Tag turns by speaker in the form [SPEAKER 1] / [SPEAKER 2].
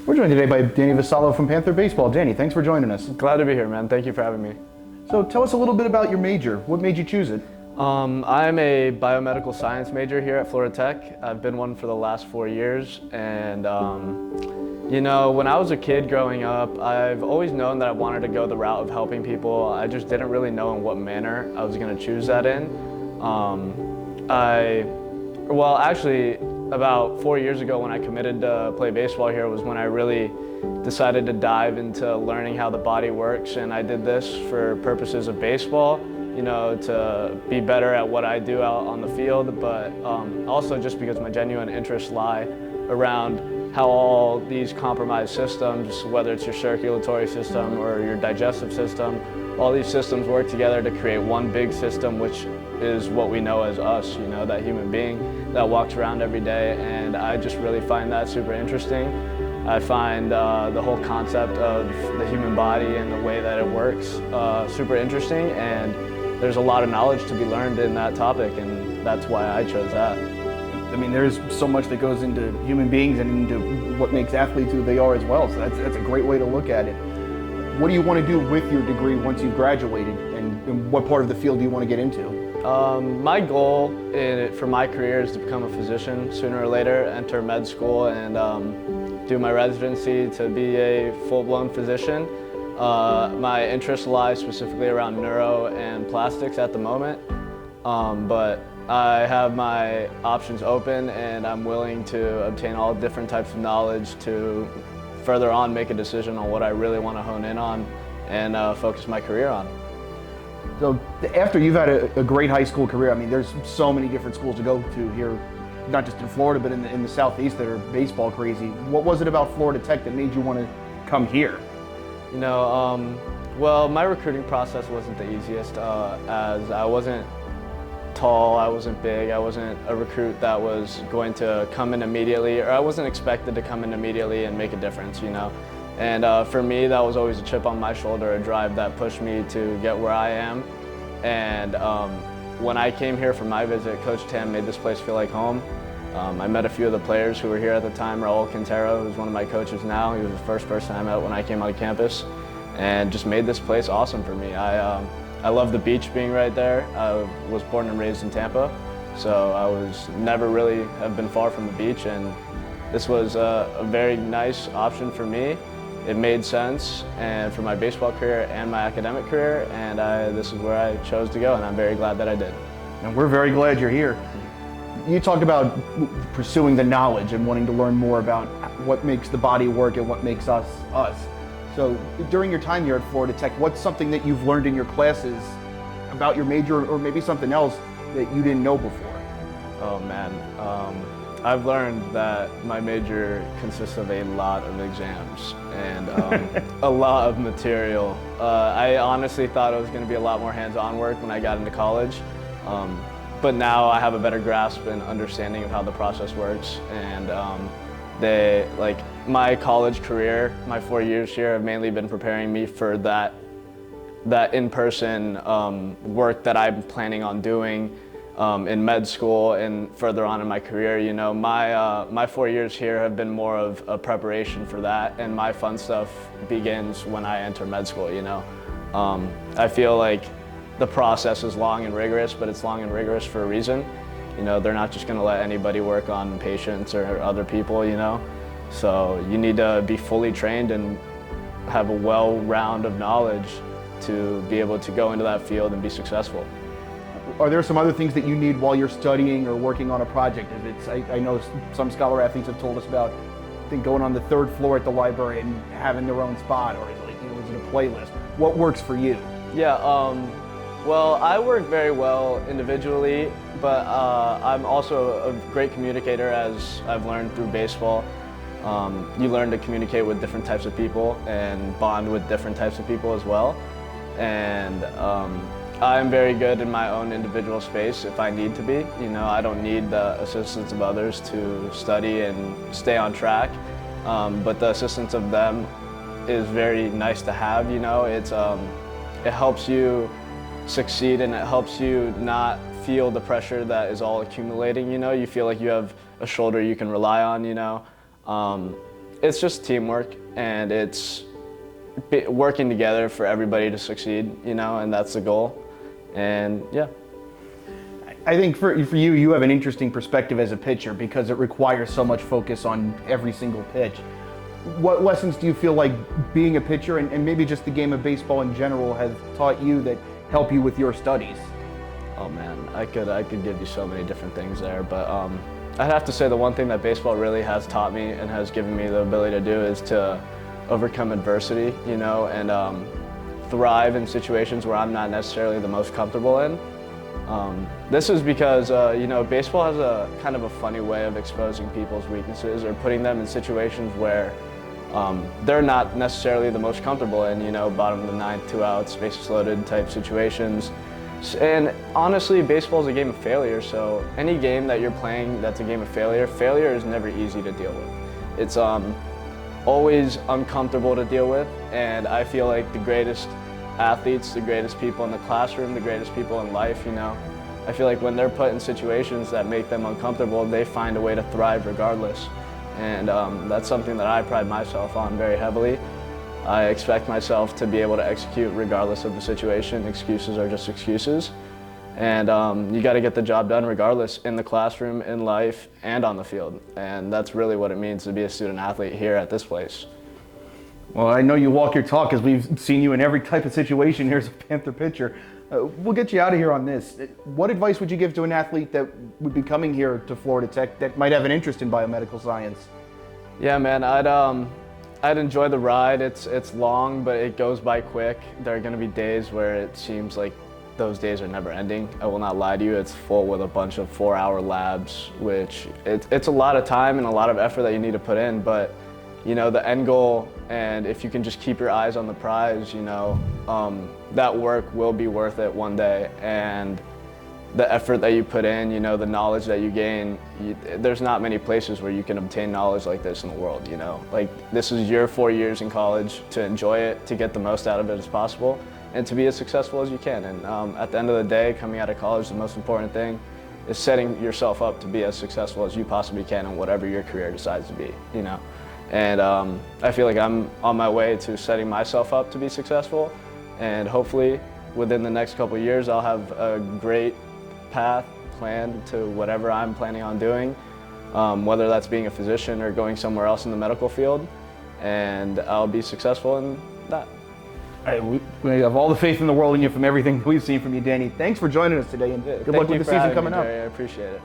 [SPEAKER 1] We're joined today by Danny Vassallo from Panther Baseball. Danny, thanks for joining us.
[SPEAKER 2] Glad to be here, man. Thank you for having me.
[SPEAKER 1] So tell us a little bit about your major. What made you choose it?
[SPEAKER 2] I'm a biomedical science major here at Florida Tech. I've been one for the last 4 years, and you know, when I was a kid growing up, I've always known that I wanted to go the route of helping people. I just didn't really know in what manner I was going to choose that in. Actually, about 4 years ago when I committed to play baseball here was when I really decided to dive into learning how the body works, and I did this for purposes of baseball, you know, to be better at what I do out on the field, but also just because my genuine interests lie around how all these compromised systems, whether it's your circulatory system or your digestive system, all these systems work together to create one big system, which is what we know as us, you know, that human being that walks around every day. And I just really find that super interesting. I find the whole concept of the human body and the way that it works super interesting, and there's a lot of knowledge to be learned in that topic, and that's why I chose that.
[SPEAKER 1] I mean, there's so much that goes into human beings and into what makes athletes who they are as well, so that's a great way to look at it. What do you want to do with your degree once you've graduated, and what part of the field do you want to get into?
[SPEAKER 2] My goal for my career is to become a physician sooner or later, enter med school, and do my residency to be a full-blown physician. My interests lie specifically around neuro and plastics at the moment, but I have my options open, and I'm willing to obtain all different types of knowledge to further on make a decision on what I really want to hone in on and focus my career on.
[SPEAKER 1] So after you've had a great high school career, I mean, there's so many different schools to go to here, not just in Florida, but in the Southeast that are baseball crazy. What was it about Florida Tech that made you want to come here?
[SPEAKER 2] You know, well, my recruiting process wasn't the easiest, as I wasn't tall, I wasn't big, I wasn't a recruit that was going to come in immediately, or I wasn't expected to come in immediately and make a difference, you know. And for me, that was always a chip on my shoulder, a drive that pushed me to get where I am. And when I came here for my visit, Coach Tam made this place feel like home. I met a few of the players who were here at the time. Raul Quintero, who's one of my coaches now, he was the first person I met when I came on campus, and just made this place awesome for me. I love the beach being right there. I was born and raised in Tampa, so I was never really have been far from the beach, and this was a very nice option for me. It made sense, and for my baseball career and my academic career, and this is where I chose to go, and I'm very glad that I did.
[SPEAKER 1] And we're very glad you're here. You talked about pursuing the knowledge and wanting to learn more about what makes the body work and what makes us us. So during your time here at Florida Tech, what's something that you've learned in your classes about your major, or maybe something else that you didn't know before?
[SPEAKER 2] Oh man, I've learned that my major consists of a lot of exams and a lot of material. I honestly thought it was going to be a lot more hands-on work when I got into college, but now I have a better grasp and understanding of how the process works. And my college career, my 4 years here have mainly been preparing me for that in-person work that I'm planning on doing in med school and further on in my career. You know, my 4 years here have been more of a preparation for that, and my fun stuff begins when I enter med school, you know. I feel like the process is long and rigorous, but it's long and rigorous for a reason. You know, they're not just going to let anybody work on patients or other people, you know. So you need to be fully trained and have a well-round of knowledge to be able to go into that field and be successful.
[SPEAKER 1] Are there some other things that you need while you're studying or working on a project? If it's, I know some scholar athletes have told us about, I think, going on the third floor at the library and having their own spot, or is it, like, you know, is it a playlist? What works for you?
[SPEAKER 2] Yeah, well, I work very well individually, but I'm also a great communicator, as I've learned through baseball. You learn to communicate with different types of people and bond with different types of people as well. And I'm very good in my own individual space if I need to be. You know, I don't need the assistance of others to study and stay on track, but the assistance of them is very nice to have. You know, it helps you succeed, and it helps you not feel the pressure that is all accumulating. You know, you feel like you have a shoulder you can rely on, you know. It's just teamwork, and it's working together for everybody to succeed, and that's the goal. And yeah.
[SPEAKER 1] I think for you, you have an interesting perspective as a pitcher because it requires so much focus on every single pitch. What lessons do you feel like being a pitcher and maybe just the game of baseball in general has taught you that help you with your studies?
[SPEAKER 2] Oh man, I could give you so many different things there, but I'd have to say the one thing that baseball really has taught me and has given me the ability to do is to overcome adversity, and thrive in situations where I'm not necessarily the most comfortable in. This is because, baseball has a kind of a funny way of exposing people's weaknesses or putting them in situations where they're not necessarily the most comfortable in, bottom of the ninth, 2 outs, bases loaded type situations. And honestly, baseball is a game of failure, so any game that you're playing that's a game of failure is never easy to deal with. It's always uncomfortable to deal with, and I feel like the greatest athletes, the greatest people in the classroom, the greatest people in life, I feel like when they're put in situations that make them uncomfortable, they find a way to thrive regardless. And that's something that I pride myself on very heavily. I expect myself to be able to execute regardless of the situation. Excuses are just excuses. And you got to get the job done regardless in the classroom, in life, and on the field. And that's really what it means to be a student athlete here at this place.
[SPEAKER 1] Well, I know you walk your talk because we've seen you in every type of situation here as a Panther pitcher. We'll get you out of here on this. What advice would you give to an athlete that would be coming here to Florida Tech that might have an interest in biomedical science?
[SPEAKER 2] Yeah, man, I'd enjoy the ride. It's long, but it goes by quick. There are going to be days where it seems like those days are never ending. I will not lie to you. It's full with a bunch of 4-hour labs, which it's a lot of time and a lot of effort that you need to put in, but the end goal, and if you can just keep your eyes on the prize, that work will be worth it one day. And the effort that you put in, the knowledge that you gain, there's not many places where you can obtain knowledge like this in the world, Like, this is your 4 years in college to enjoy it, to get the most out of it as possible, and to be as successful as you can. And at the end of the day, coming out of college, the most important thing is setting yourself up to be as successful as you possibly can in whatever your career decides to be, And I feel like I'm on my way to setting myself up to be successful, and hopefully within the next couple of years I'll have a great path planned to whatever I'm planning on doing, whether that's being a physician or going somewhere else in the medical field, and I'll be successful in that.
[SPEAKER 1] We have all the faith in the world in you from everything we've seen from you, Danny. Thanks for joining us today, and good luck with the season coming up.
[SPEAKER 2] I appreciate it.